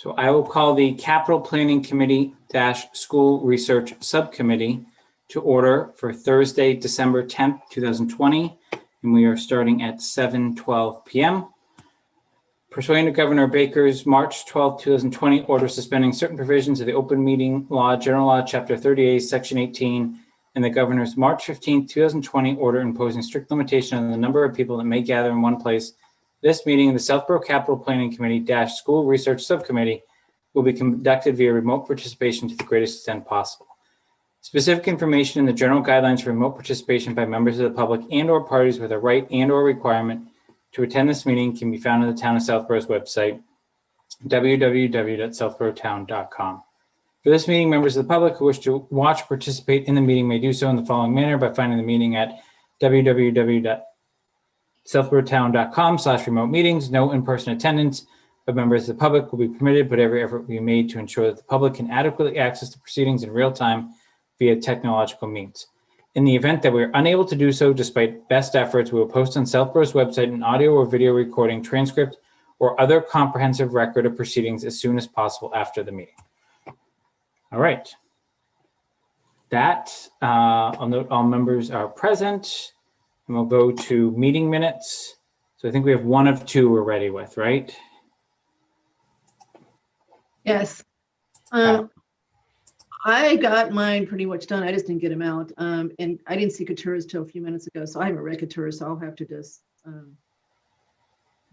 So I will call the Capital Planning Committee - School Research Subcommittee to order for Thursday, December 10th, 2020, and we are starting at 7:12 p.m. Pursuant to Governor Baker's March 12, 2020 order suspending certain provisions of the Open Meeting Law, General Law, Chapter 38, Section 18, and the Governor's March 15, 2020 order imposing strict limitation on the number of people that may gather in one place, this meeting of the Southborough Capital Planning Committee - School Research Subcommittee will be conducted via remote participation to the greatest extent possible. Specific information in the general guidelines for remote participation by members of the public and/or parties with a right and/or requirement to attend this meeting can be found on the Town of Southborough's website, www.southboroughtown.com. For this meeting, members of the public who wish to watch or participate in the meeting may do so in the following manner by finding the meeting at www.southboroughtown.com/remote meetings. No in-person attendance of members of the public will be permitted, but every effort will be made to ensure that the public can adequately access the proceedings in real time via technological means. In the event that we are unable to do so, despite best efforts, we will post on Southborough's website an audio or video recording, transcript, or other comprehensive record of proceedings as soon as possible after the meeting. All right. I'll note all members are present, and we'll go to meeting minutes. So I think we have one of two we're ready with, right? Yes. I got mine pretty much done. I just didn't get them out. And I didn't see Couture's till a few minutes ago, so I haven't read Couture, so I'll have to just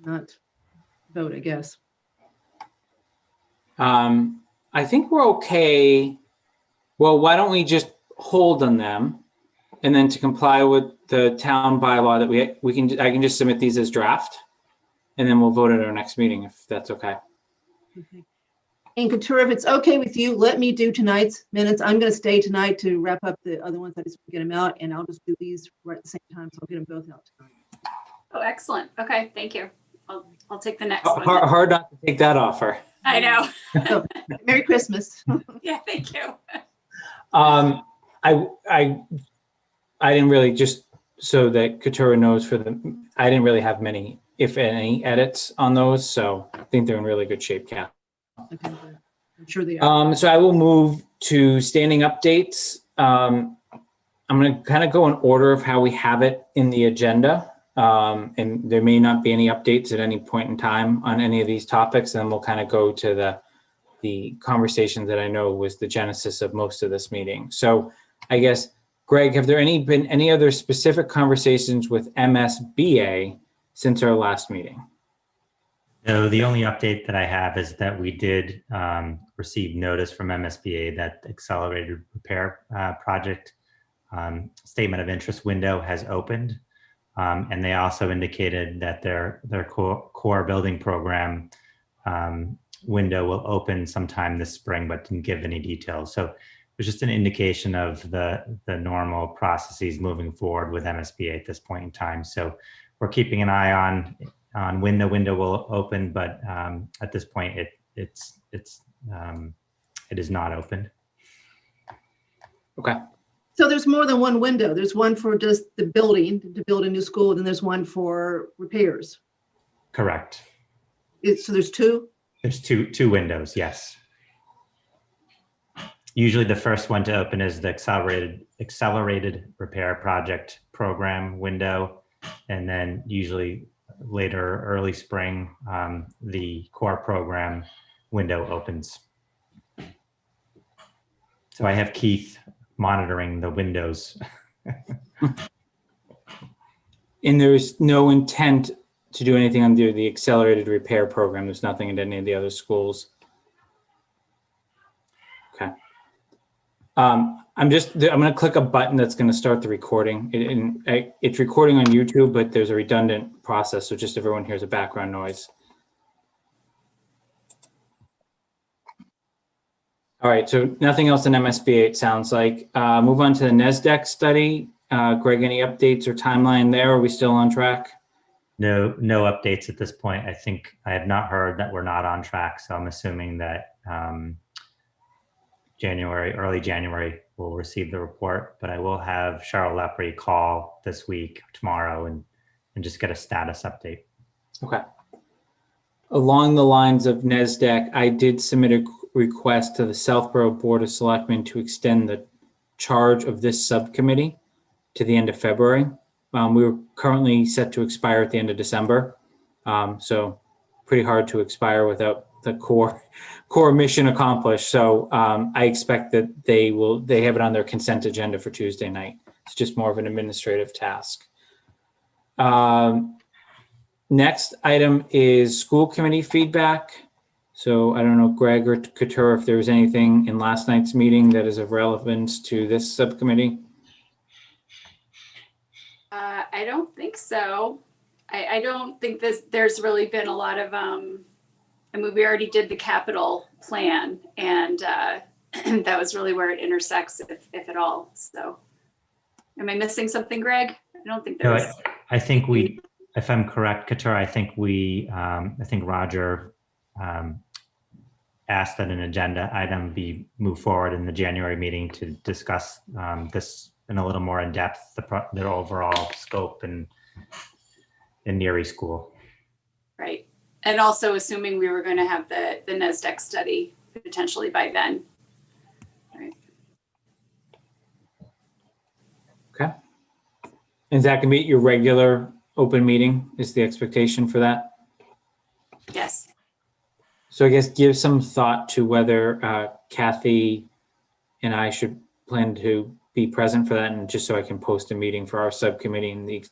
not vote, I guess. I think we're okay. Well, why don't we just hold on them, and then to comply with the town bylaw that I can just submit these as draft, and then we'll vote at our next meeting if that's okay. Okay. And Couture, if it's okay with you, let me do tonight's minutes. I'm going to stay tonight to wrap up the other ones. I just want to get them out, and I'll just do these right at the same time, so I'll get them both out tonight. Oh, excellent. Okay, thank you. I'll take the next one. Hard not to take that offer. I know. So, Merry Christmas. Yeah, thank you. I didn't really, just so that Couture knows, I didn't really have many, if any, edits on those, so I think they're in really good shape, Kath. Okay, I'm sure they are. So I will move to standing updates. I'm going to kind of go in order of how we have it in the agenda. And there may not be any updates at any point in time on any of these topics. And then we'll kind of go to the conversation that I know was the genesis of most of this meeting. So I guess, Greg, have there been any other specific conversations with MSBA since our last meeting? No, the only update that I have is that we did receive notice from MSBA that the accelerated repair project statement of interest window has opened. And they also indicated that their core building program window will open sometime this spring, but didn't give any details. So it was just an indication of the normal processes moving forward with MSBA at this point in time. So we're keeping an eye on when the window will open, but at this point it is not open. Okay. So there's more than one window. There's one for just the building, to build a new school, and then there's one for repairs. Correct. So there's two? There's two windows, yes. Usually the first one to open is the accelerated repair project program window, and then usually later early spring, the core program window opens. So I have Keith monitoring the windows. And there's no intent to do anything under the accelerated repair program. There's nothing in any of the other schools. Okay. I'm going to click a button that's going to start the recording. It's recording on YouTube, but there's a redundant process. So just everyone hears a background noise. All right. So nothing else in MSBA, it sounds like. Move on to the NESDEC study. Greg, any updates or timeline there? Are we still on track? No updates at this point. I think I have not heard that we're not on track. So I'm assuming that early January, we'll receive the report, but I will have Cheryl Lepre call this week, tomorrow, and just get a status update. Okay. Along the lines of NESDEC, I did submit a request to the Southborough Board of Selectmen to extend the charge of this subcommittee to the end of February. We were currently set to expire at the end of December. So pretty hard to expire without the core mission accomplished. So I expect that they have it on their consent agenda for Tuesday night. It's just more of an administrative task. Next item is school committee feedback. So I don't know, Greg or Couture, if there was anything in last night's meeting that is of relevance to this subcommittee. I don't think so. I don't think there's really been a lot of, I mean, we already did the capital plan, and that was really where it intersects, if at all. So am I missing something, Greg? I don't think No, there's. I think we, if I'm correct, Couture, I think Roger asked that an agenda item be moved forward in the January meeting to discuss this in a little more in depth, the overall scope and in Neary School. Right. And also assuming we were going to have the NESDEC study potentially by then. Right. Okay. Is that going to be your regular open meeting? Is the expectation for that? Yes. So I guess give some thought to whether Kathy and I should plan to be present for that, and just so I can post a meeting for our subcommittee, and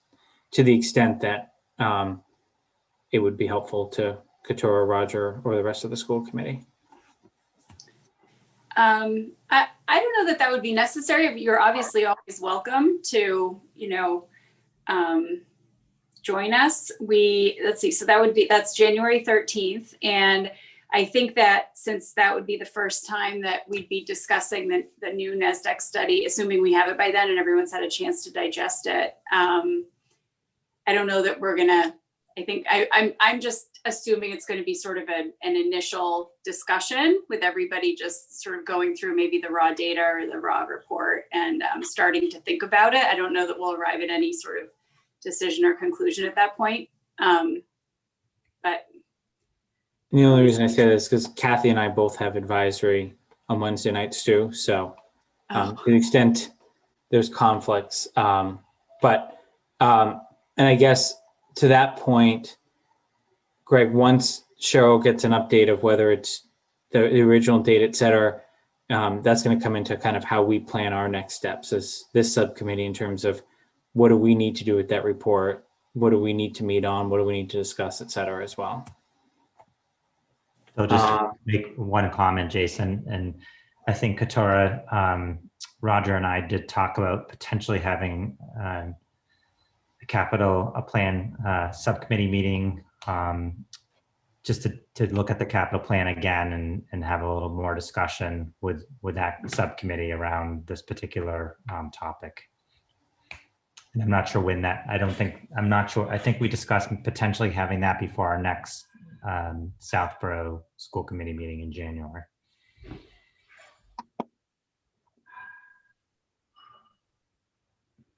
to the extent that it would be helpful to Couture or Roger or the rest of the school committee. I don't know that would be necessary, but you're obviously always welcome to, join us. Let's see, so that's January 13th. And I think that since that would be the first time that we'd be discussing the new NESDEC study, assuming we have it by then and everyone's had a chance to digest it, I don't know that we're gonna, I think I'm just assuming it's going to be sort of an initial discussion with everybody just sort of going through maybe the raw data or the raw report and starting to think about it. I don't know that we'll arrive at any sort of decision or conclusion at that point. But the only reason I say this is because Kathy and I both have advisory on Wednesday nights too. So to the extent there's conflicts, and I guess to that point, Greg, once Cheryl gets an update of whether it's the original date, et cetera, that's going to come into kind of how we plan our next steps as this subcommittee in terms of what do we need to do with that report? What do we need to meet on? What do we need to discuss, et cetera, as well? So just make one comment, Jason, and I think Couture, Roger and I did talk about potentially having a capital plan subcommittee meeting just to look at the capital plan again and have a little more discussion with that subcommittee around this particular topic. And I'm not sure when I'm not sure. I think we discussed potentially having that before our next Southborough School Committee meeting in January.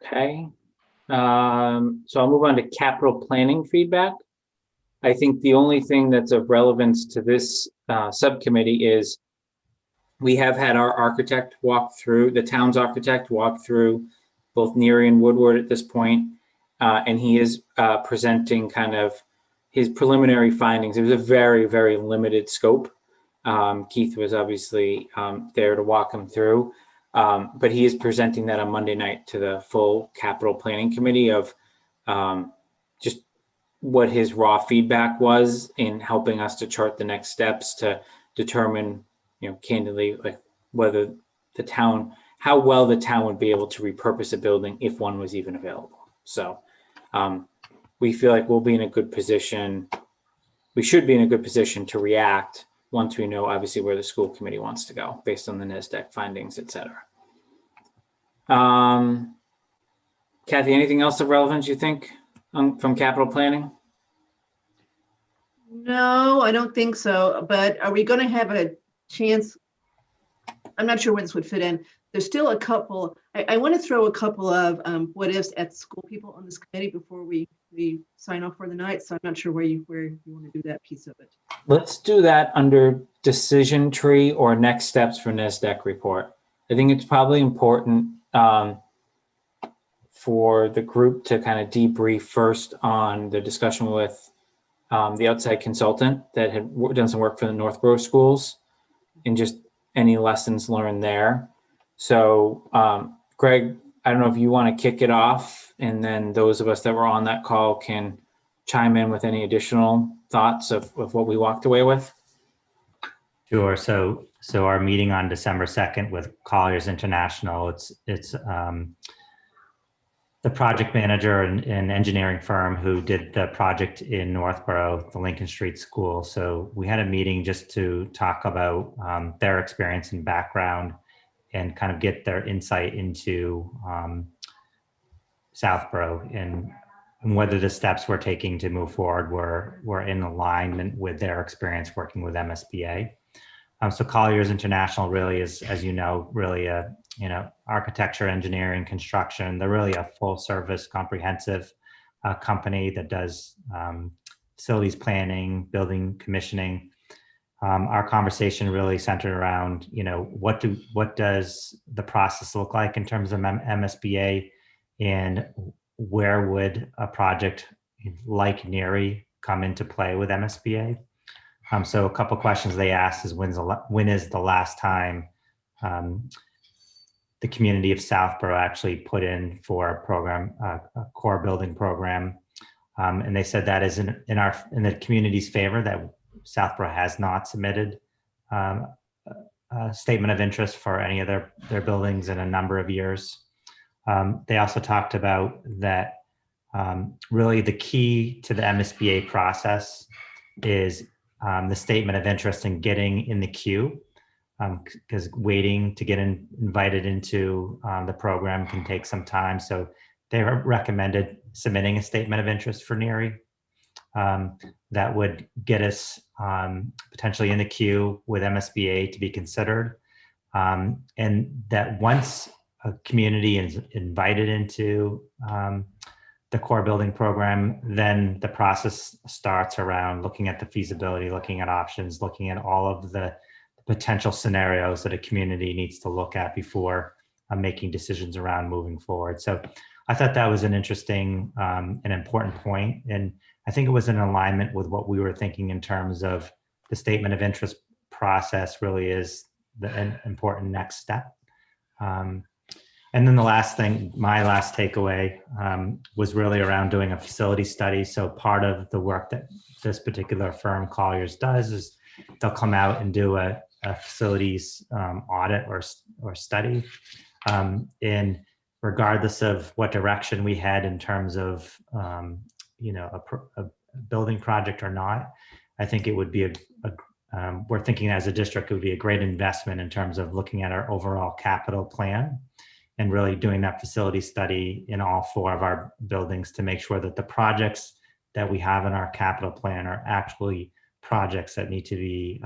Okay. So I'll move on to capital planning feedback. I think the only thing that's of relevance to this subcommittee is we have had our architect the town's architect walk through both Neary and Woodward at this point, and he is presenting kind of his preliminary findings. It was a very, very limited scope. Keith was obviously there to walk him through. But he is presenting that on Monday night to the full capital planning committee of just what his raw feedback was in helping us to chart the next steps to determine, candidly, like whether how well the town would be able to repurpose a building if one was even available. So we feel like we'll be in a good position. We should be in a good position to react once we know, obviously, where the school committee wants to go based on the NESDEC findings, et cetera. Kathy, anything else of relevance you think from capital planning? No, I don't think so. But are we going to have a chance? I'm not sure where this would fit in. There's still a couple. I want to throw a couple of what ifs at school people on this committee before we we sign off for the night. So I'm not sure where you want to do that piece of it. Let's do that under decision tree or next steps for NESDEC report. I think it's probably important for the group to kind of debrief first on the discussion with the outside consultant that had done some work for the Northborough schools and just any lessons learned there. So Greg, I don't know if you want to kick it off, and then those of us that were on that call can chime in with any additional thoughts of what we walked away with. Sure. So our meeting on December 2nd with Colliers International, it's the project manager and engineering firm who did the project in Northborough, the Lincoln Street School. So we had a meeting just to talk about their experience and background and kind of get their insight into Southborough and whether the steps we're taking to move forward were in alignment with their experience working with MSBA. So Colliers International really is, as you know, really a architecture, engineering, construction. They're really a full service, comprehensive company that does facilities planning, building commissioning. Our conversation really centered around, what does the process look like in terms of MSBA, and where would a project like NERI come into play with MSBA? So a couple questions they asked is when is the last time the community of Southborough actually put in for a program, a core building program, and they said that is in the community's favor, that Southborough has not submitted a statement of interest for any of their buildings in a number of years. They also talked about that really the key to the MSBA process is the statement of interest and getting in the queue, because waiting to get invited into the program can take some time. So they recommended submitting a statement of interest for NERI that would get us potentially in the queue with MSBA to be considered. And that once a community is invited into the core building program, then the process starts around looking at the feasibility, looking at options, looking at all of the potential scenarios that a community needs to look at before making decisions around moving forward. So I thought that was an interesting and important point. And I think it was in alignment with what we were thinking in terms of the statement of interest process really is an important next step. And then the last thing, my last takeaway was really around doing a facility study. So part of the work that this particular firm, Colliers, does is they'll come out and do a facilities audit or study. And regardless of what direction we head in terms of a building project or not, I think it would be we're thinking as a district, it would be a great investment in terms of looking at our overall capital plan and really doing that facility study in all 4 of our buildings to make sure that the projects that we have in our capital plan are actually projects that need to be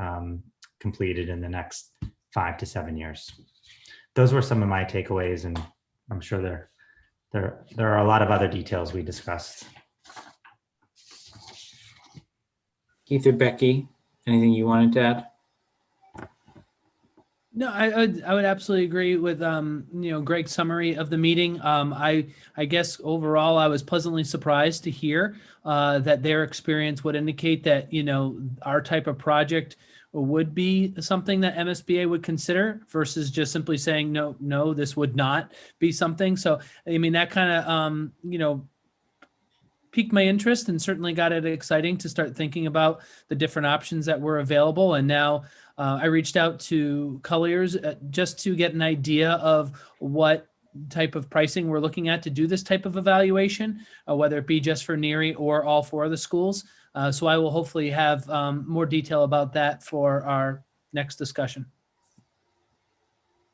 completed in the next 5 to 7 years. Those were some of my takeaways, and I'm sure there are a lot of other details we discussed. Keith or Becky, anything you wanted to add? No, I would absolutely agree with Greg's summary of the meeting. I guess overall I was pleasantly surprised to hear that their experience would indicate that our type of project would be something that MSBA would consider versus just simply saying no, this would not be something. So I mean that kind of piqued my interest and certainly got it exciting to start thinking about the different options that were available. And now I reached out to Colliers just to get an idea of what type of pricing we're looking at to do this type of evaluation, whether it be just for NERI or all 4 of the schools. So I will hopefully have more detail about that for our next discussion.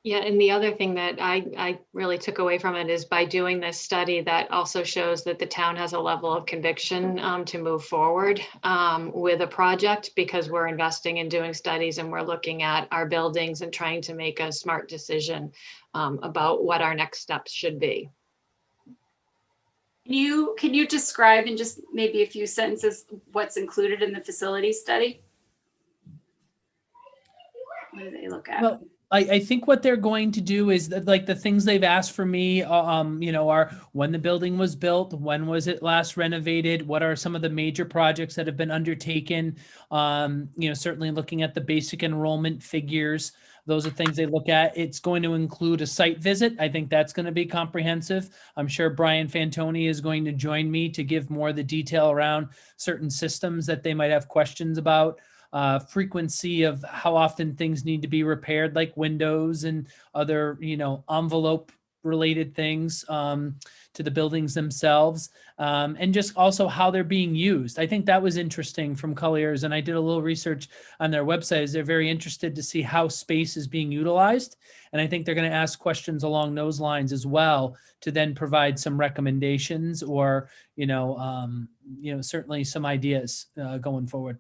Yeah, and the other thing that I really took away from it is by doing this study, that also shows that the town has a level of conviction to move forward with a project, because we're investing in doing studies and we're looking at our buildings and trying to make a smart decision about what our next steps should be. Can you describe in just maybe a few sentences what's included in the facility study? What do they look at? Well, I think what they're going to do is that, like, the things they've asked for me, are when the building was built, when was it last renovated, what are some of the major projects that have been undertaken, certainly looking at the basic enrollment figures. Those are things they look at. It's going to include a site visit. I think that's going to be comprehensive. I'm sure Brian Fantoni is going to join me to give more of the detail around certain systems that they might have questions about. Frequency of how often things need to be repaired, like windows and other, envelope related things to the buildings themselves, and just also how they're being used. I think that was interesting from Colliers, and I did a little research on their website. Is they're very interested to see how space is being utilized, and I think they're going to ask questions along those lines as well to then provide some recommendations or certainly some ideas going forward.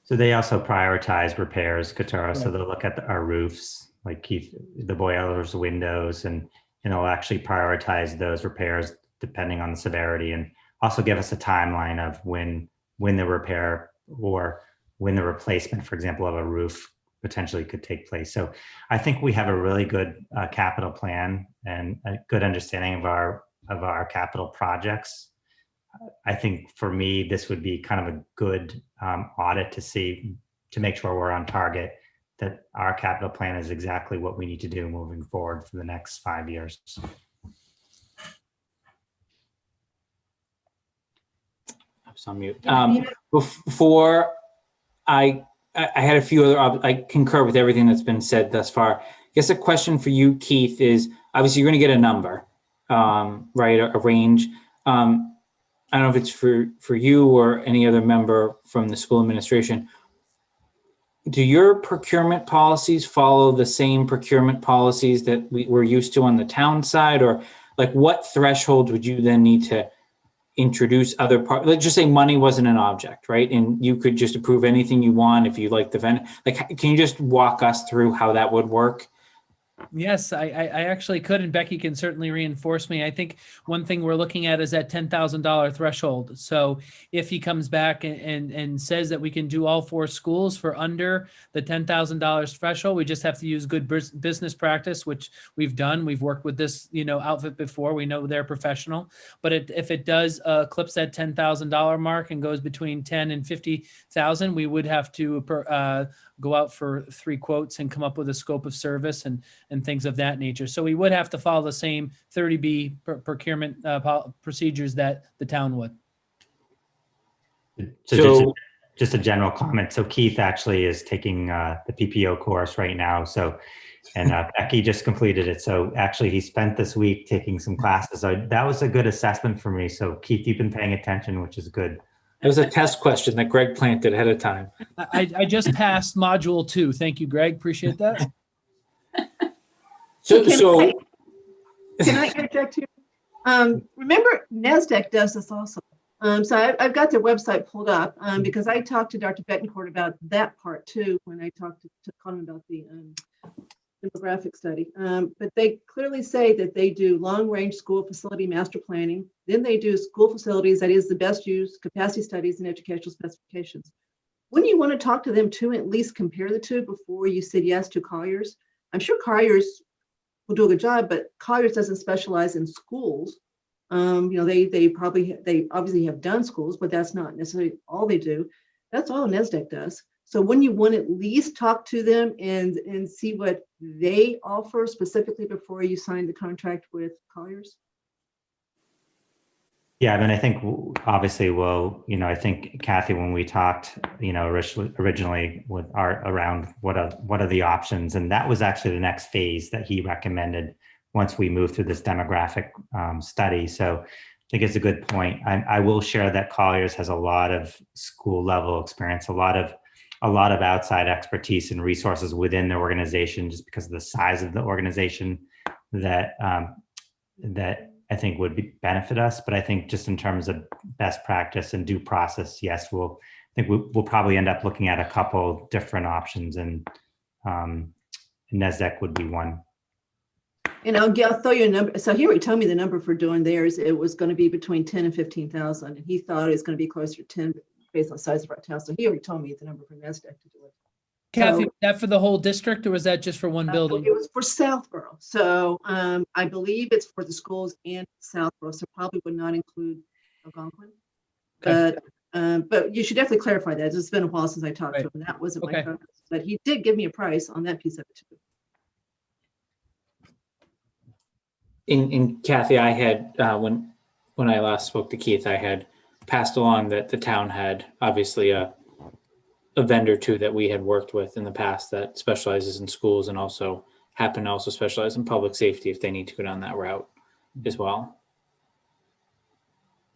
So they also prioritize repairs, Katara. So Right. they'll look at our roofs, like Keith, the boilers, windows, and they'll actually prioritize those repairs depending on the severity, and also give us a timeline of when the repair or when the replacement, for example, of a roof potentially could take place. So I think we have a really good capital plan and a good understanding of our capital projects. I think for me, this would be kind of a good audit to make sure we're on target, that our capital plan is exactly what we need to do moving forward for the next 5 years. I'm on mute. Before I had a few other, I concur with everything that's been said thus far. I guess a question for you, Keith, is obviously you're going to get a number, right? A range. I don't know if it's for you or any other member from the school administration. Do your procurement policies follow the same procurement policies that we're used to on the town side? Or like what threshold would you then need to introduce other parts? Let's just say money wasn't an object, right? And you could just approve anything you want if you like the vendor. Like, can you just walk us through how that would work? Yes, I actually could, and Becky can certainly reinforce me. I think one thing we're looking at is that $10,000 threshold. So if he comes back and says that we can do all 4 schools for under the $10,000 threshold, we just have to use good business practice, which we've done. We've worked with this, outfit before. We know they're professional. But if it does eclipse that $10,000 mark and goes between 10 and 50,000, we would have to go out for 3 quotes and come up with a scope of service and things of that nature. So we would have to follow the same 30B procurement procedures that the town would. So just a general comment. So Keith actually is taking the PPO course right now. So, and Becky just completed it. So actually he spent this week taking some classes. So that was a good assessment for me. So Keith, you've been paying attention, which is good. It was a test question that Greg planted ahead of time. I just passed module 2. Thank you, Greg. Appreciate that. So Can I interject here? Remember, NASDAQ does this also. So I've got their website pulled up because I talked to Dr. Betancourt about that part too when I talked to Colin about the demographic study. But they clearly say that they do long-range school facility master planning. Then they do school facilities, that is the best use, capacity studies, and educational specifications. Wouldn't you want to talk to them too, and at least compare the two before you said yes to Colliers? I'm sure Colliers will do a good job, but Colliers doesn't specialize in schools. They obviously have done schools, but that's not necessarily all they do. That's all NASDAQ does. So wouldn't you want to at least talk to them and see what they offer specifically before you sign the contract with Colliers? Yeah, I mean, I think obviously, I think Kathy, when we talked, originally with around what are the options, and that was actually the next phase that he recommended once we moved through this demographic study. So I think it's a good point. I will share that Colliers has a lot of school level experience, a lot of outside expertise and resources within the organization, just because of the size of the organization that I think would benefit us. But I think just in terms of best practice and due process, yes, we'll probably end up looking at a couple different options, and NASDAQ would be one. And I'll throw you a number. So he already told me the number for doing theirs. It was going to be between 10 and 15,000. And he thought it was going to be closer to 10 based on the size of our town. So he already told me the number for NASDAQ to do it. Kathy, So- was that for the whole district or was that just for one building? It was for Southborough. So I believe it's for the schools and Southborough. So probably would not include Algonquin. Okay. But you should definitely clarify that. It's been a while since I talked to Right. him. That wasn't Okay. my focus. But he did give me a price on that piece of it too. In Kathy, I had, when I last spoke to Keith, I had passed along that the town had obviously a vendor too that we had worked with in the past that specializes in schools and also happen to also specialize in public safety if they need to go down that route as well.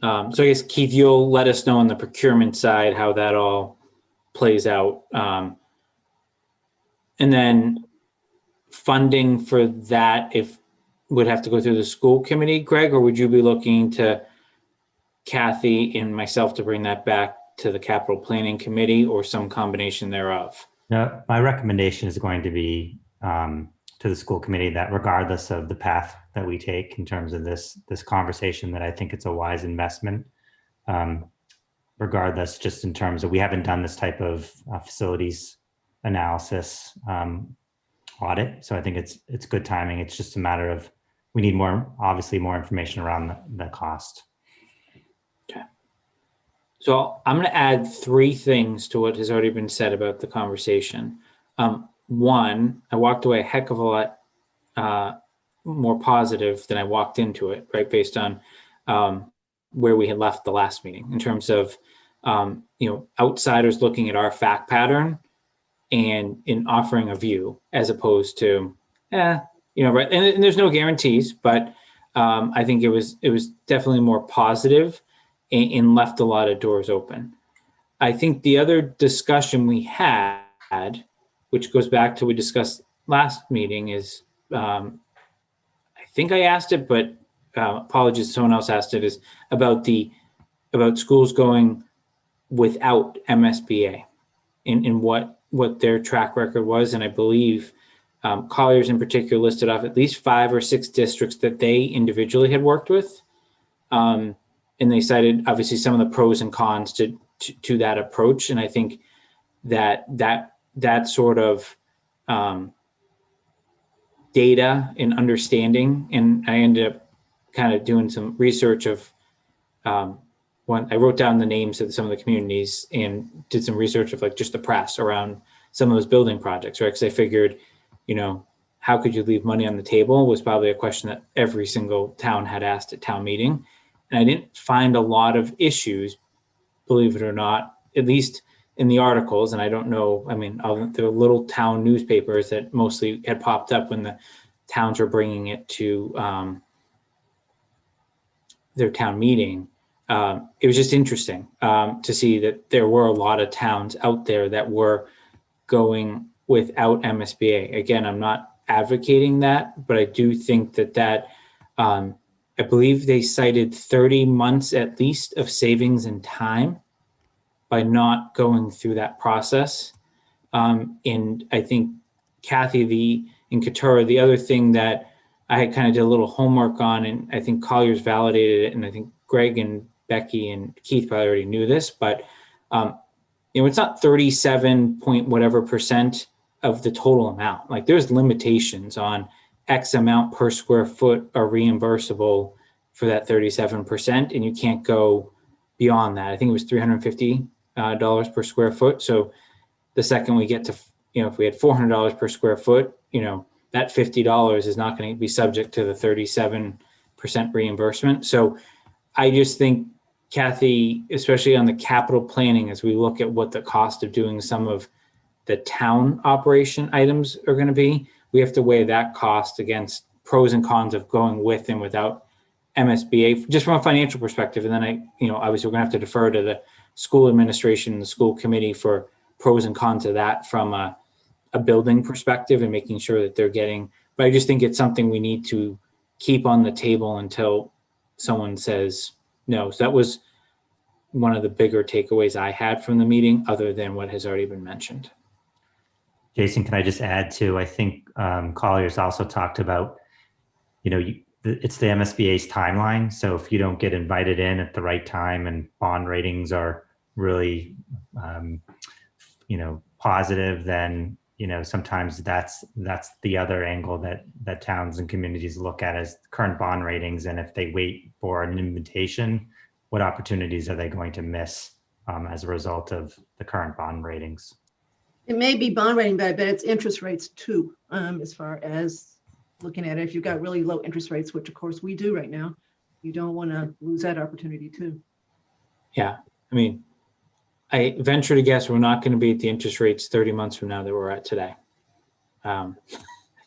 So I guess Keith, you'll let us know on the procurement side how that all plays out. And then funding for that, if would have to go through the school committee, Greg, or would you be looking to Kathy and myself to bring that back to the capital planning committee or some combination thereof? No, my recommendation is going to be to the school committee that regardless of the path that we take in terms of this conversation, that I think it's a wise investment. Regardless, just in terms of, we haven't done this type of facilities analysis audit. So I think it's good timing. It's just a matter of, we need obviously more information around the cost. Okay. So I'm going to add 3 things to what has already been said about the conversation. One, I walked away a heck of a lot more positive than I walked into it, right? Based on where we had left the last meeting in terms of, outsiders looking at our fact pattern and in offering a view as opposed to, right. And there's no guarantees, but I think it was definitely more positive and left a lot of doors open. I think the other discussion we had, which goes back to we discussed last meeting, is I think I asked it, but apologies, someone else asked it, is about schools going without MSBA in what their track record was. And I believe Colliers in particular listed off at least 5 or 6 districts that they individually had worked with. And they cited obviously some of the pros and cons to that approach. And I think that sort of data and understanding, and I ended up kind of doing some research of when I wrote down the names of some of the communities and did some research of like just the press around some of those building projects, right? Because I figured, how could you leave money on the table was probably a question that every single town had asked at town meeting. And I didn't find a lot of issues, believe it or not, at least in the articles. And I don't know, there were little town newspapers that mostly had popped up when the towns were bringing it to their town meeting. It was just interesting to see that there were a lot of towns out there that were going without MSBA. Again, I'm not advocating that, but I do think that I believe they cited 30 months at least of savings in time by not going through that process. And I think Kathy, in Katura, the other thing that I had kind of did a little homework on, and I think Colliers validated it, and I think Greg and Becky and Keith probably already knew this, but it's not 37 point whatever % of the total amount. Like there's limitations on X amount per square foot are reimbursable for that 37%, and you can't go beyond that. I think it was $350 per square foot. So the second we get to, if we had $400 per square foot, that $50 is not going to be subject to the 37% reimbursement. So I just think, Kathy, especially on the capital planning, as we look at what the cost of doing some of the town operation items are going to be, we have to weigh that cost against pros and cons of going with and without MSBA, just from a financial perspective. And then obviously we're going to have to defer to the school administration and the school committee for pros and cons of that from a building perspective and making sure that they're getting, but I just think it's something we need to keep on the table until someone says no. So that was one of the bigger takeaways I had from the meeting, other than what has already been mentioned. Jason, can I just add to, I think Colliers also talked about it's the MSBA's timeline. So if you don't get invited in at the right time and bond ratings are really, positive, then, sometimes that's the other angle that towns and communities look at as current bond ratings. And if they wait for an invitation, what opportunities are they going to miss as a result of the current bond ratings? It may be bond rating, but I bet it's interest rates too, as far as looking at it. If you've got really low interest rates, which of course we do right now, you don't want to lose that opportunity too. Yeah, I mean, I venture to guess we're not going to be at the interest rates 30 months from now that we're at today.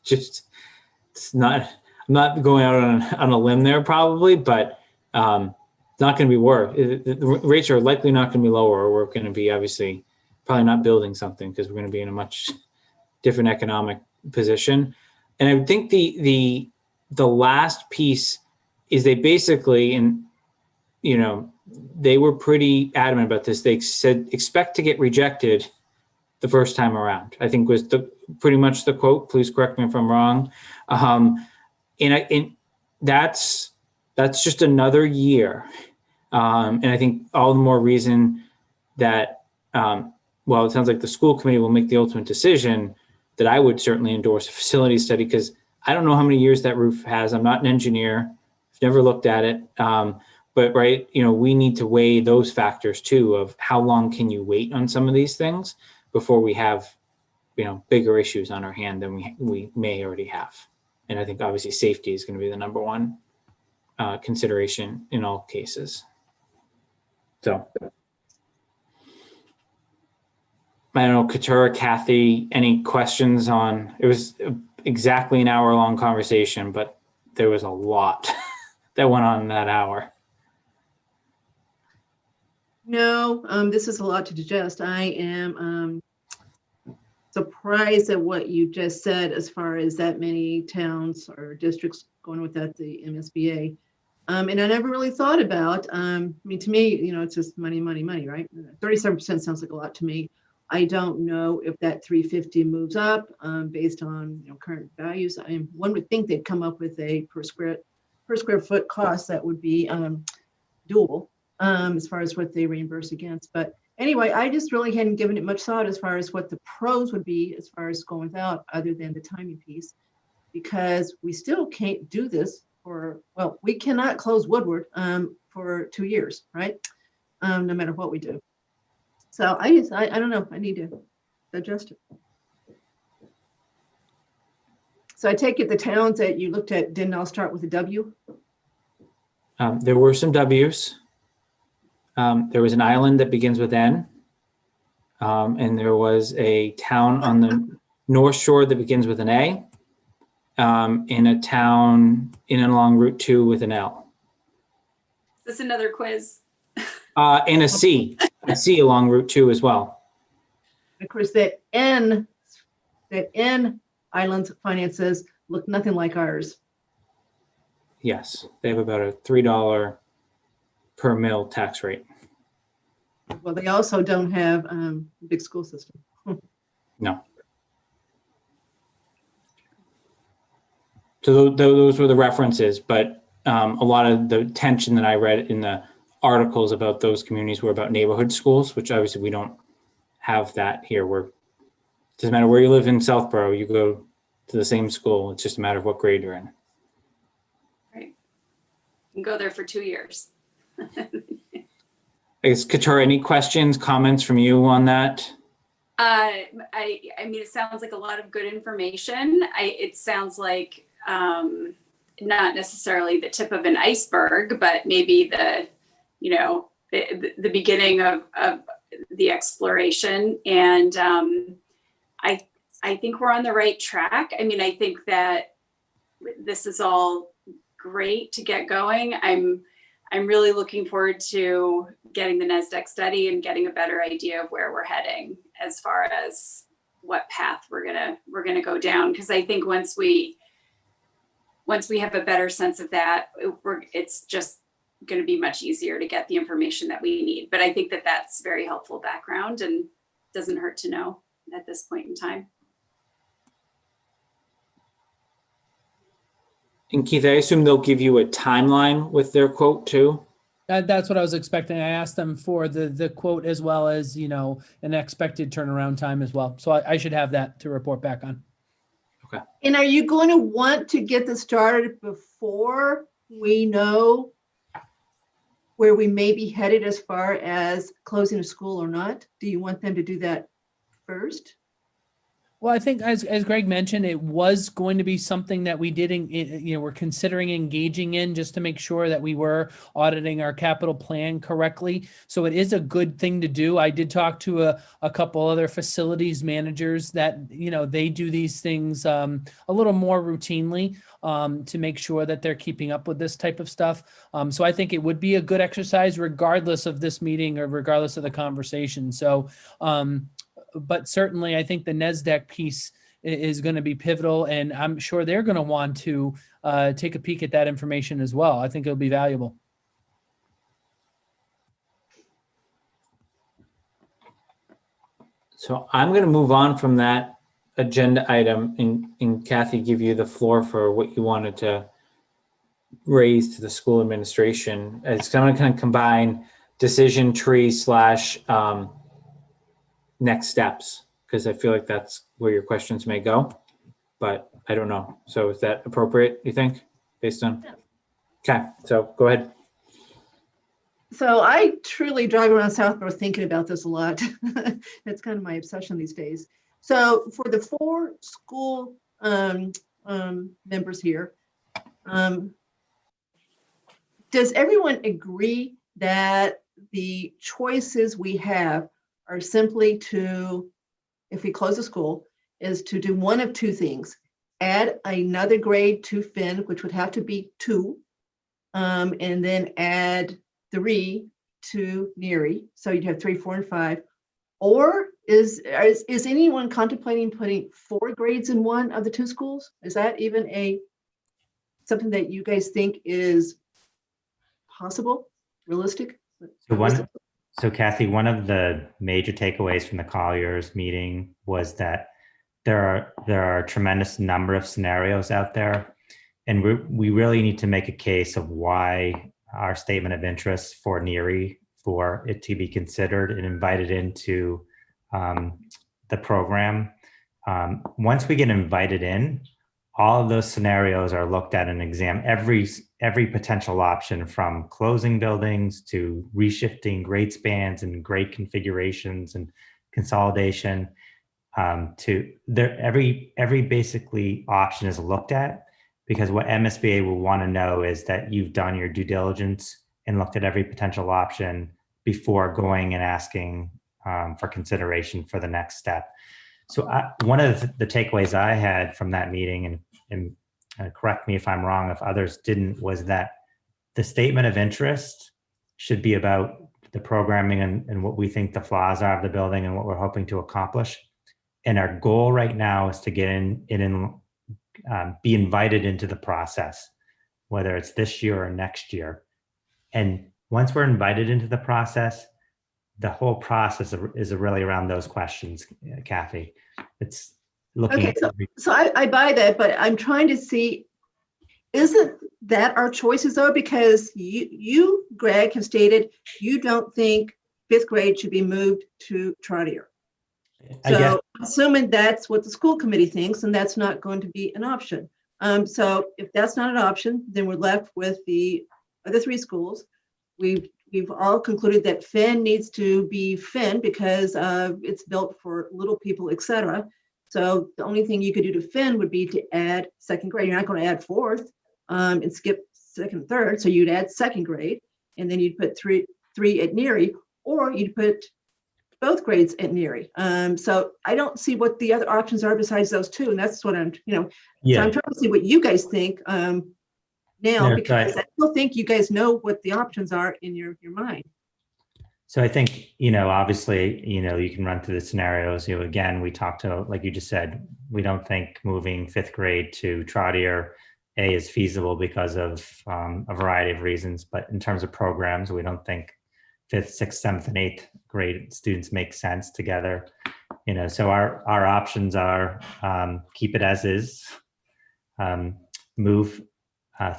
It's not, I'm not going out on a limb there probably, but it's not going to be worse. The rates are likely not going to be lower, or we're going to be obviously probably not building something, because we're going to be in a much different economic position. And I think the last piece is they basically, and they were pretty adamant about this. They said, expect to get rejected the first time around, I think was pretty much the quote. Please correct me if I'm wrong. And that's just another year. And I think all the more reason that, well, it sounds like the school committee will make the ultimate decision, that I would certainly endorse a facility study, because I don't know how many years that roof has. I'm not an engineer. I've never looked at it. But right, we need to weigh those factors too, of how long can you wait on some of these things before we have, bigger issues on our hand than we may already have. And I think obviously safety is going to be the number one consideration in all cases. So I don't know, Katura, Kathy, any questions on, it was exactly an hour-long conversation, but there was a lot that went on in that hour. No, this is a lot to digest. I am surprised at what you just said as far as that many towns or districts going without the MSBA. And I never really thought about, to me, it's just money, right? 37% sounds like a lot to me. I don't know if that 350 moves up based on current values. One would think they'd come up with a per square foot cost that would be doable. As far as what they reimburse against. But anyway, I just really hadn't given it much thought as far as what the pros would be as far as going without, other than the timing piece, because we still can't do this we cannot close Woodward for 2 years, right? No matter what we do. So I don't know, I need to digest it. So I take it the towns that you looked at didn't all start with a W? There were some W's. There was an island that begins with N, and there was a town on the North Shore that begins with an A, and a town in and along Route 2 with an L. Is this another quiz? And a C along Route 2 as well. Of course, that N island's finances look nothing like ours. Yes, they have about a $3 per mil tax rate. Well, they also don't have a big school system. No. So those were the references, but a lot of the tension that I read in the articles about those communities were about neighborhood schools, which obviously we don't have that here. It doesn't matter where you live in Southborough, you go to the same school. It's just a matter of what grade you're in. Right. You can go there for 2 years. I guess, Katura, any questions, comments from you on that? I mean, it sounds like a lot of good information. It sounds like not necessarily the tip of an iceberg, but maybe the beginning of the exploration. And I think we're on the right track. I mean, I think that this is all great to get going. I'm really looking forward to getting the NESDEC study and getting a better idea of where we're heading as far as what path we're gonna go down. Because I think once we have a better sense of that, it's just going to be much easier to get the information that we need. But I think that that's very helpful background and doesn't hurt to know at this point in time. And Keith, I assume they'll give you a timeline with their quote too? That's what I was expecting. I asked them for the quote as well as, an expected turnaround time as well. So I should have that to report back on. And are you going to want to get this started before we know where we may be headed as far as closing a school or not? Do you want them to do that first? Well, I think as Greg mentioned, it was going to be something that we did, we're considering engaging in just to make sure that we were auditing our capital plan correctly. So it is a good thing to do. I did talk to a couple other facilities managers that, they do these things a little more routinely to make sure that they're keeping up with this type of stuff. So I think it would be a good exercise regardless of this meeting or regardless of the conversation. So, but certainly I think the NESDEC piece is going to be pivotal, and I'm sure they're going to want to take a peek at that information as well. I think it'll be valuable. So I'm going to move on from that agenda item and Kathy, give you the floor for what you wanted to raise to the school administration. It's going to kind of combine decision tree / next steps, because I feel like that's where your questions may go, but I don't know. So is that appropriate, you think, based on? Okay, so go ahead. So I truly drive around Southborough thinking about this a lot. That's kind of my obsession these days. So for the 4 school members here, does everyone agree that the choices we have are simply to, if we close a school, is to do one of 2 things: add another grade to Finn, which would have to be 2, and then add 3 to Neary. So you'd have 3, 4, and 5. Or is anyone contemplating putting 4 grades in one of the 2 schools? Is that even something that you guys think is possible, realistic? So Kathy, one of the major takeaways from the Colliers meeting was that there are a tremendous number of scenarios out there, and we really need to make a case of why our statement of interest for Neary, for it to be considered and invited into the program. Once we get invited in, all of those scenarios are looked at and examined. Every potential option, from closing buildings to reshifting grade spans and grade configurations and consolidation, every basically option is looked at, because what MSBA will want to know is that you've done your due diligence and looked at every potential option before going and asking for consideration for the next step. So one of the takeaways I had from that meeting, and correct me if I'm wrong if others didn't, was that the statement of interest should be about the programming and what we think the flaws are of the building and what we're hoping to accomplish. And our goal right now is to get in and be invited into the process, whether it's this year or next year. And once we're invited into the process, the whole process is really around those questions, Kathy. It's looking Okay, so I buy that, but I'm trying to see, isn't that our choices though? Because you, Greg, have stated you don't think 5th grade should be moved to Trotter. So assuming that's what the school committee thinks, and that's not going to be an option. So if that's not an option, then we're left with the other 3 schools. We've all concluded that Finn needs to be Finn because it's built for little people, etc. So the only thing you could do to Finn would be to add 2nd grade. You're not going to add 4th and skip 2nd, 3rd. So you'd add 2nd grade, and then you'd put 3 at Neary, or you'd put both grades at Neary. So I don't see what the other options are besides those 2, and that's what I'm, so I'm trying to see what you guys think now, because I still think you guys know what the options are in your mind. So I think, obviously, you can run through the scenarios. Again, we talked to, like you just said, we don't think moving 5th grade to Trotter is feasible because of a variety of reasons. But in terms of programs, we don't think 5th, 6th, 7th, and 8th grade students make sense together. So our options are keep it as is, move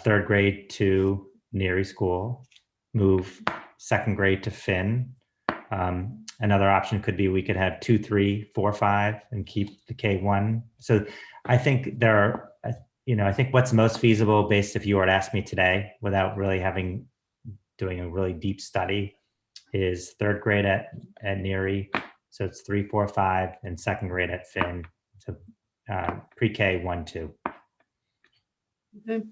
third grade to Neary School, move second grade to Finn. Another option could be we could have 2, 3, 4, 5 and keep the K1. So I think there are, I think what's most feasible based if you were to ask me today without really doing a really deep study is third grade at Neary. So it's 3, 4, 5 and second grade at Finn. So pre-K 1, 2. Okay.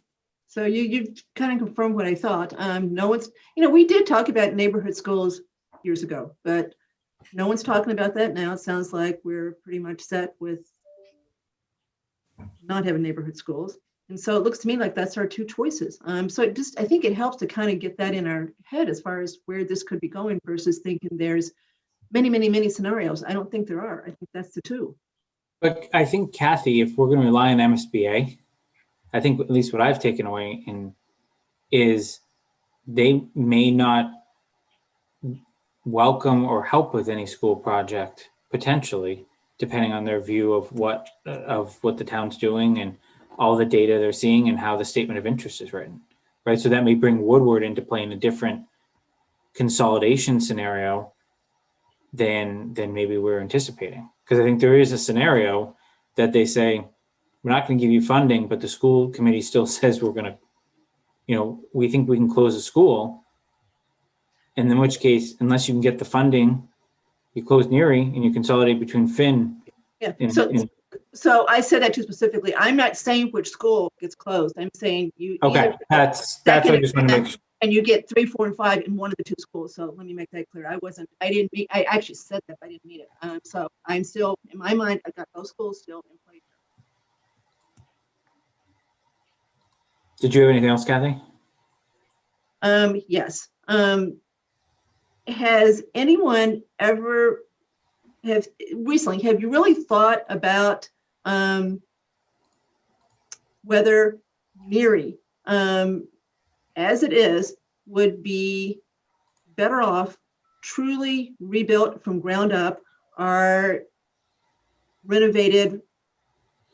So you kind of confirmed what I thought. No one's, we did talk about neighborhood schools years ago, but no one's talking about that now. It sounds like we're pretty much set with not having neighborhood schools. And so it looks to me like that's our two choices. So I think it helps to kind of get that in our head as far as where this could be going versus thinking there's many, many, many scenarios. I don't think there are. I think that's the two. But I think, Kathy, if we're going to rely on MSBA, I think at least what I've taken away is they may not welcome or help with any school project potentially, depending on their view of what the town's doing and all the data they're seeing and how the statement of interest is written, right? So that may bring Woodward into play in a different consolidation scenario than maybe we're anticipating. Because I think there is a scenario that they say, we're not going to give you funding, but the school committee still says we're going to, we think we can close the school. And in which case, unless you can get the funding, you close Neary and you consolidate between Finn. Yeah. So I said that too specifically. I'm not saying which school gets closed. I'm saying you. Okay, that's what I just want to make sure. And you get 3, 4, and 5 in one of the two schools. So let me make that clear. I actually said that, but I didn't mean it. So I'm still, in my mind, I got those schools still in place. Did you have anything else, Kathy? Yes. Has anyone ever have you really thought about whether Neary, as it is, would be better off truly rebuilt from ground up or renovated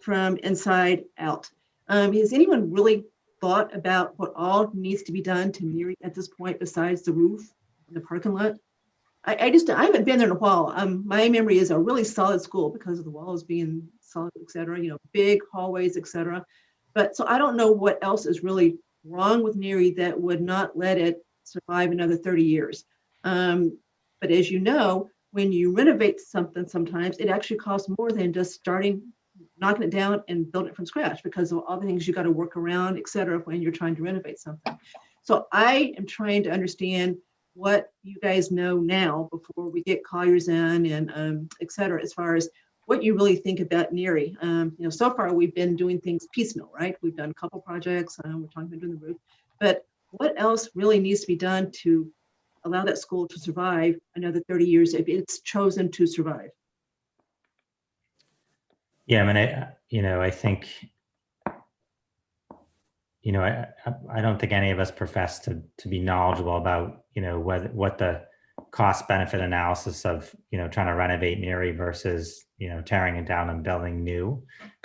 from inside out? Has anyone really thought about what all needs to be done to Neary at this point besides the roof and the parking lot? I haven't been there in a while. My memory is a really solid school because of the walls being solid, et cetera, big hallways, et cetera. But so I don't know what else is really wrong with Neary that would not let it survive another 30 years. But as you know, when you renovate something, sometimes it actually costs more than just knocking it down and building it from scratch because of all the things you got to work around, et cetera, when you're trying to renovate something. So I am trying to understand what you guys know now before we get Colliers in and et cetera, as far as what you really think about Neary. So far we've been doing things piecemeal, right? We've done a couple projects, we're talking about doing the roof, but what else really needs to be done to allow that school to survive another 30 years if it's chosen to survive? Yeah, I mean, I think, I don't think any of us profess to be knowledgeable about, what the cost benefit analysis of, trying to renovate Neary versus, tearing it down and building new.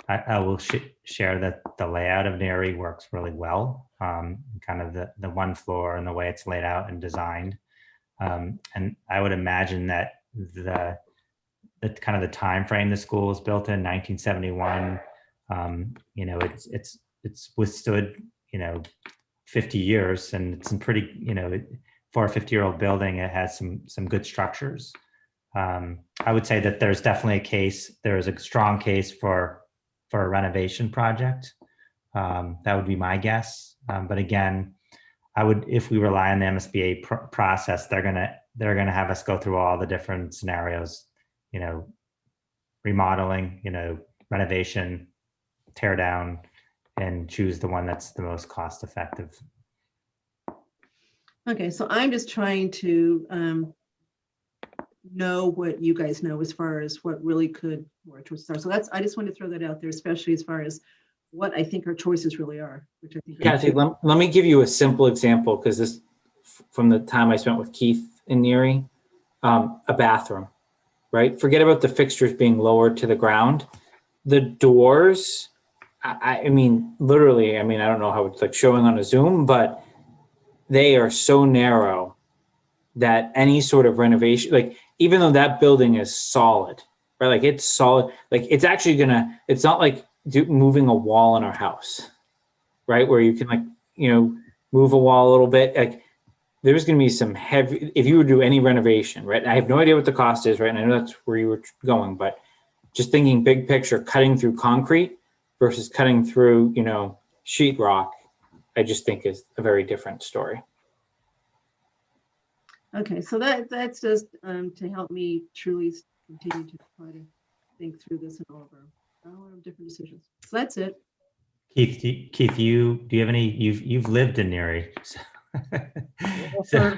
I will share that the layout of Neary works really well, kind of the one floor and the way it's laid out and designed. And I would imagine that the kind of the time frame the school was built in 1971, it's withstood 50 years, and it's in pretty for a 50-year-old building, it has some good structures. I would say that there's definitely there is a strong case for a renovation project. That would be my guess. But again, if we rely on the MSBA process, they're gonna have us go through all the different scenarios, remodeling, renovation, tear down, and choose the one that's the most cost effective. Okay, so I'm just trying to know what you guys know as far as what really could work to start. So I just wanted to throw that out there, especially as far as what I think our choices really are, which I think. Kathy, let me give you a simple example, because this, from the time I spent with Keith in Neary, a bathroom, right? Forget about the fixtures being lowered to the ground. The doors I mean, literally, I mean, I don't know how it's like showing on a Zoom, but they are so narrow that any sort of renovation, like even though that building is solid, right? Like it's solid, like it's actually it's not like moving a wall in our house, right? Where you can like, move a wall a little bit. Like there's going to be some heavy, if you would do any renovation, right? I have no idea what the cost is, right? And I know that's where you were going, but just thinking big picture, cutting through concrete versus cutting through, sheetrock, I just think is a very different story. Okay, so that's just to help me truly continue to try to think through this and all of different decisions. So that's it. Keith, do you have any? You've lived in Neary.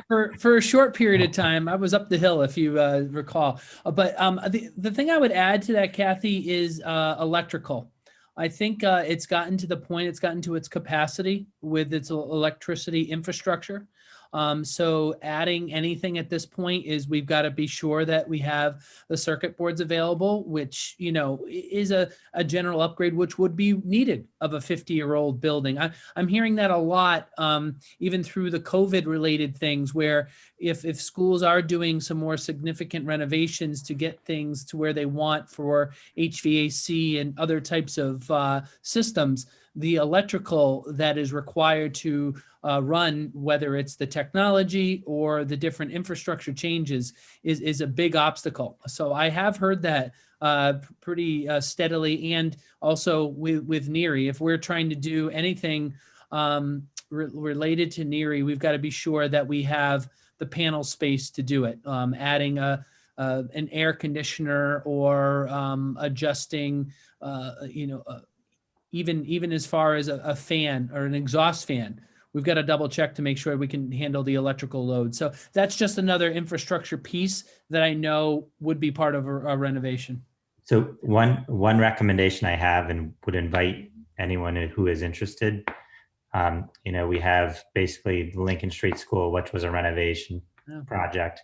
For a short period of time, I was up the hill, if you recall. But the thing I would add to that, Kathy, is electrical. I think it's gotten to the point, it's gotten to its capacity with its electricity infrastructure. So adding anything at this point is we've got to be sure that we have the circuit boards available, which, is a general upgrade, which would be needed of a 50-year-old building. I'm hearing that a lot, even through the COVID related things, where if schools are doing some more significant renovations to get things to where they want for HVAC and other types of systems, the electrical that is required to run, whether it's the technology or the different infrastructure changes, is a big obstacle. So I have heard that pretty steadily, and also with Neary, if we're trying to do anything related to Neary, we've got to be sure that we have the panel space to do it. Adding an air conditioner or adjusting, even as far as a fan or an exhaust fan, we've got to double check to make sure we can handle the electrical load. So that's just another infrastructure piece that I know would be part of a renovation. So one recommendation I have, and would invite anyone who is interested, we have basically Lincoln Street School, which was a renovation project,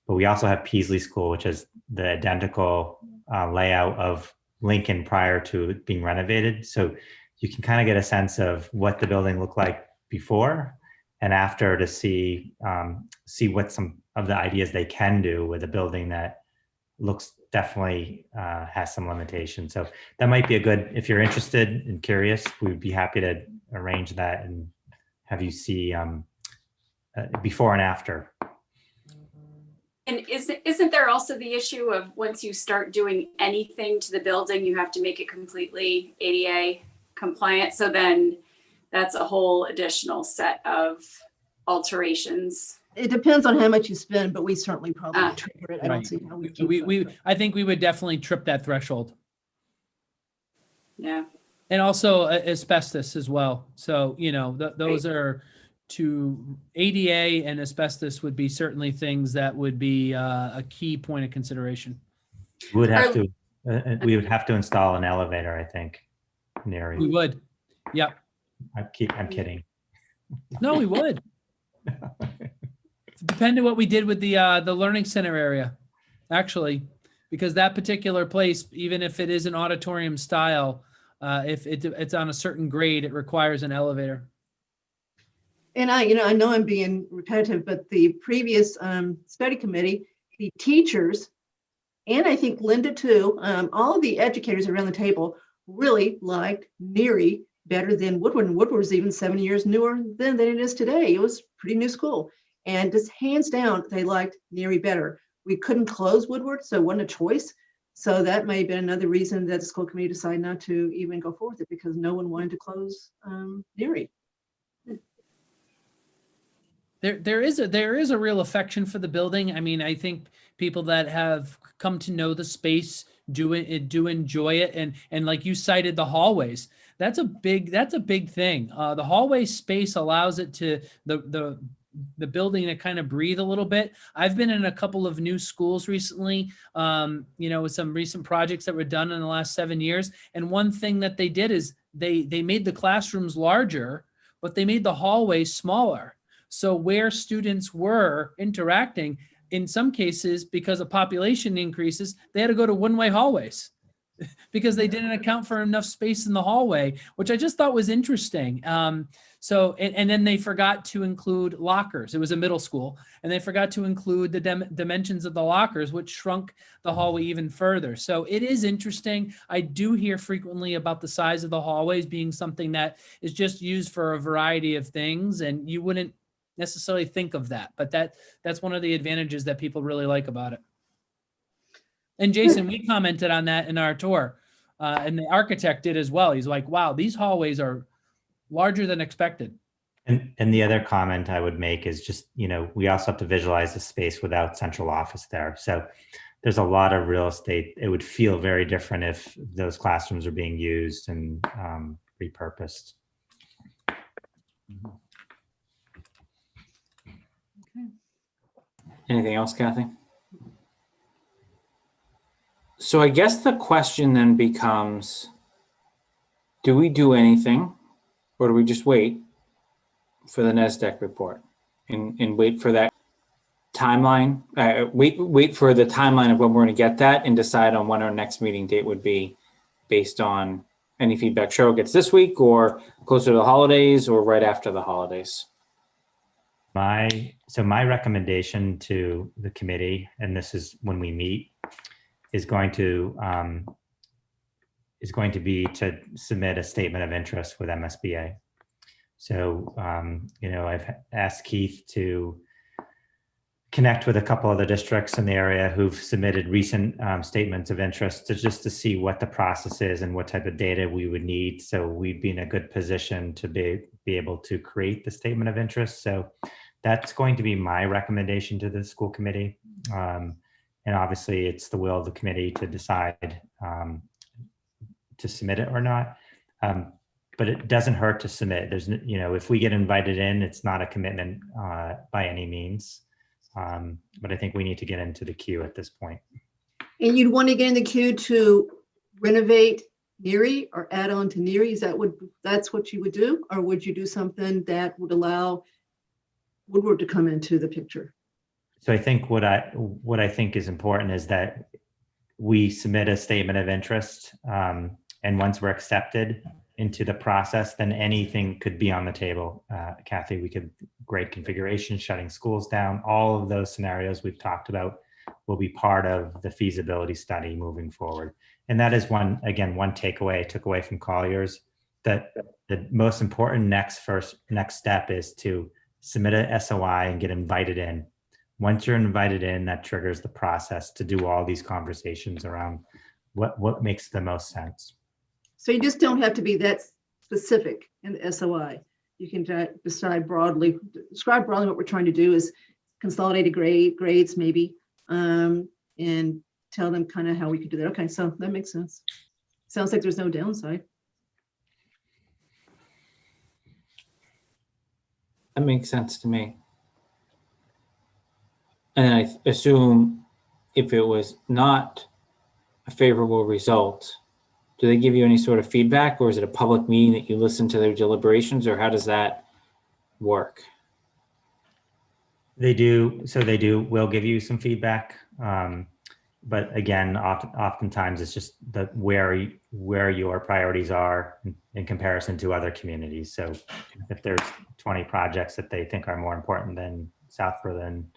but we also have Peasley School, which is the identical layout of Lincoln prior to it being renovated. So you can kind of get a sense of what the building looked like before and after to see what some of the ideas they can do with a building that looks definitely has some limitations. So that might be a good, if you're interested and curious, we'd be happy to arrange that and have you see before and after. And isn't there also the issue of once you start doing anything to the building, you have to make it completely ADA compliant? So then that's a whole additional set of alterations. It depends on how much you spend, but we certainly probably trigger it. I don't see how we keep I think we would definitely trip that threshold. Yeah. And also asbestos as well. So, those are to ADA, and asbestos would be certainly things that would be a key point of consideration. We would have to install an elevator, I think, Neary. We would. Yep. I'm kidding. No, we would. Depending what we did with the learning center area, actually, because that particular place, even if it is an auditorium style, if it's on a certain grade, it requires an elevator. And I know I'm being repetitive, but the previous study committee, the teachers, and I think Linda too, all of the educators around the table really liked Neary better than Woodward. And Woodward was even 7 years newer then than it is today. It was a pretty new school. And just hands down, they liked Neary better. We couldn't close Woodward, so it wasn't a choice. So that may have been another reason that the school committee decided not to even go forward with it, because no one wanted to close Neary. There is a real affection for the building. I mean, I think people that have come to know the space do enjoy it, and like you cited, the hallways. That's a big thing. The hallway space allows it to the building to kind of breathe a little bit. I've been in a couple of new schools recently, with some recent projects that were done in the last 7 years. And one thing that they did is they made the classrooms larger, but they made the hallways smaller. So where students were interacting, in some cases, because of population increases, they had to go to one-way hallways. because they didn't account for enough space in the hallway, which I just thought was interesting. And then they forgot to include lockers. It was a middle school, and they forgot to include the dimensions of the lockers, which shrunk the hallway even further. So it is interesting. I do hear frequently about the size of the hallways being something that is just used for a variety of things, and you wouldn't necessarily think of that, but that's one of the advantages that people really like about it. And Jason, we commented on that in our tour, and the architect did as well. He's like, wow, these hallways are larger than expected. And the other comment I would make is just, we also have to visualize the space without central office there. So there's a lot of real estate. It would feel very different if those classrooms are being used and repurposed. Anything else, Kathy? So I guess the question then becomes, do we do anything, or do we just wait for the NESDEC report and wait for that timeline? Wait for the timeline of when we're going to get that and decide on when our next meeting date would be based on any feedback Cheryl gets this week, or closer to the holidays, or right after the holidays. So my recommendation to the committee, and this is when we meet, is going to be to submit a statement of interest with MSBA. So, I've asked Keith to connect with a couple of the districts in the area who've submitted recent statements of interest just to see what the process is and what type of data we would need. So we'd be in a good position to be able to create the statement of interest. So that's going to be my recommendation to the school committee. And obviously it's the will of the committee to decide to submit it or not. But it doesn't hurt to submit. There's, if we get invited in, it's not a commitment by any means. But I think we need to get into the queue at this point. And you'd want to get in the queue to renovate Neary or add on to Neary? That's what you would do? Or would you do something that would allow Woodward to come into the picture? So I think what I think is important is that we submit a statement of interest, and once we're accepted into the process, then anything could be on the table. Kathy, we could grade configuration, shutting schools down, all of those scenarios we've talked about will be part of the feasibility study moving forward. And that is one takeaway I took away from Collier's, that the most important next step is to submit a SOI and get invited in. Once you're invited in, that triggers the process to do all these conversations around what makes the most sense. So you just don't have to be that specific in the SOI. You can describe broadly what we're trying to do is consolidated grades maybe, and tell them kind of how we could do that. Okay, so that makes sense. Sounds like there's no downside. That makes sense to me. And I assume if it was not a favorable result, do they give you any sort of feedback, or is it a public meeting that you listen to their deliberations, or how does that work? They do. So they will give you some feedback. But again, oftentimes it's just where your priorities are in comparison to other communities. So if there's 20 projects that they think are more important than South Berlin,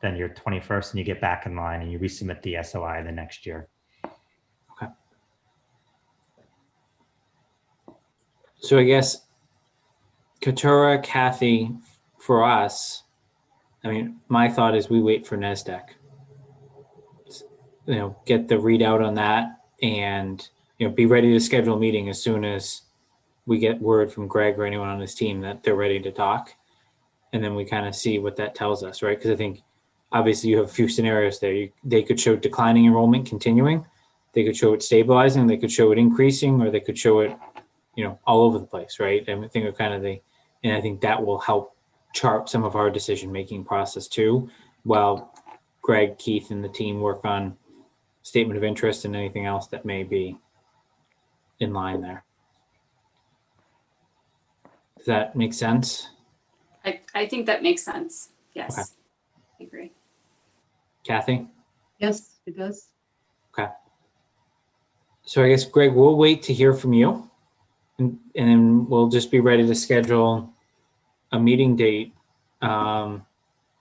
then you're 21st and you get back in line and you resubmit the SOI the next year. Okay. So I guess Katura, Kathy, for us, I mean, my thought is we wait for NESDEC. Get the readout on that and, be ready to schedule a meeting as soon as we get word from Greg or anyone on his team that they're ready to talk. And then we kind of see what that tells us, right? Because I think obviously you have a few scenarios there. They could show declining enrollment continuing. They could show it stabilizing. They could show it increasing, or they could show it, all over the place, right? And I think and I think that will help chart some of our decision-making process too, while Greg, Keith, and the team work on statement of interest and anything else that may be in line there. Does that make sense? I think that makes sense. Yes, Okay. I agree. Kathy? Yes, it does. Okay. So I guess, Greg, we'll wait to hear from you. And then we'll just be ready to schedule a meeting date as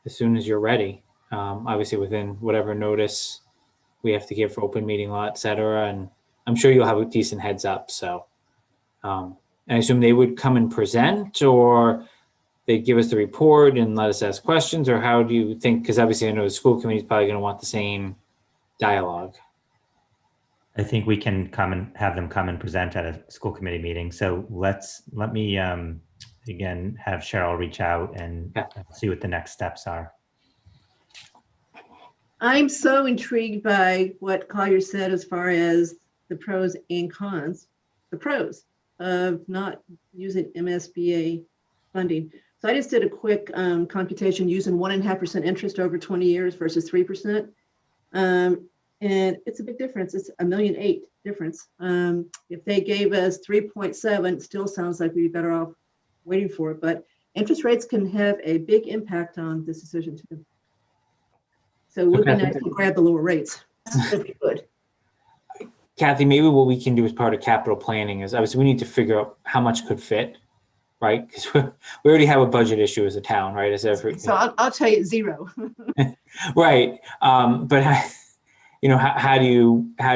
soon as you're ready. Obviously within whatever notice we have to give for open meeting law, et cetera. And I'm sure you'll have a decent heads up. So I assume they would come and present, or they'd give us the report and let us ask questions, or how do you think? Because obviously I know the school committee is probably going to want the same dialogue. I think we can come and have them come and present at a school committee meeting. So let me again have Cheryl reach out and see what the next steps are. I'm so intrigued by what Collier said as far as the pros and cons. The pros of not using MSBA funding. So I just did a quick computation using 1.5% interest over 20 years versus 3%. And it's a big difference. It's $1.8 million difference. If they gave us 3.7, it still sounds like we'd be better off waiting for it. But interest rates can have a big impact on this decision too. So it would be nice to grab the lower rates. That'd be good. Kathy, maybe what we can do as part of capital planning is obviously we need to figure out how much could fit, right? Because we already have a budget issue as a town, right? As every So I'll tell you 0. right, but how do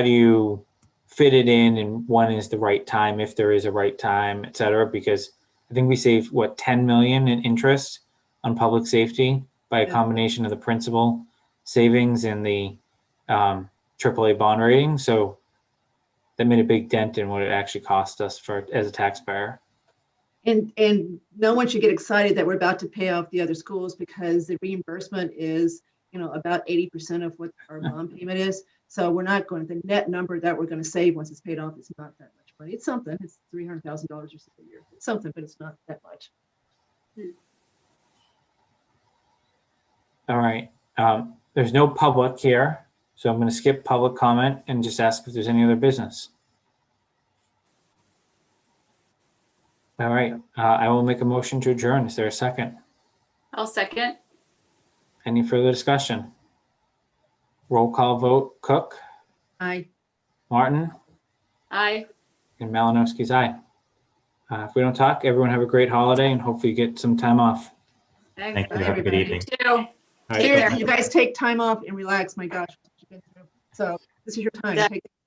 you fit it in, and when is the right time, if there is a right time, et cetera? Because I think we saved what, 10 million in interest on public safety by a combination of the principal savings and the AAA bond rating. So that made a big dent in what it actually cost us as a taxpayer. And no one should get excited that we're about to pay off the other schools, because the reimbursement is, about 80% of what our bond payment is. So we're not going to, the net number that we're going to save once it's paid off is not that much money. It's something. It's $300,000 or so a year. It's something, but it's not that much. All right. There's no public here, so I'm going to skip public comment and just ask if there's any other business. All right. I will make a motion to adjourn. Is there a second? I'll second. Any further discussion? Roll call vote. Cook, Aye. Martin, Aye. and Malinowski's aye. If we don't talk, everyone have a great holiday and hopefully you get some time off. Thank you. Have a good everybody. evening. You too. All right. Here, you guys take time off and relax. My gosh. So this is your time. Yeah. Take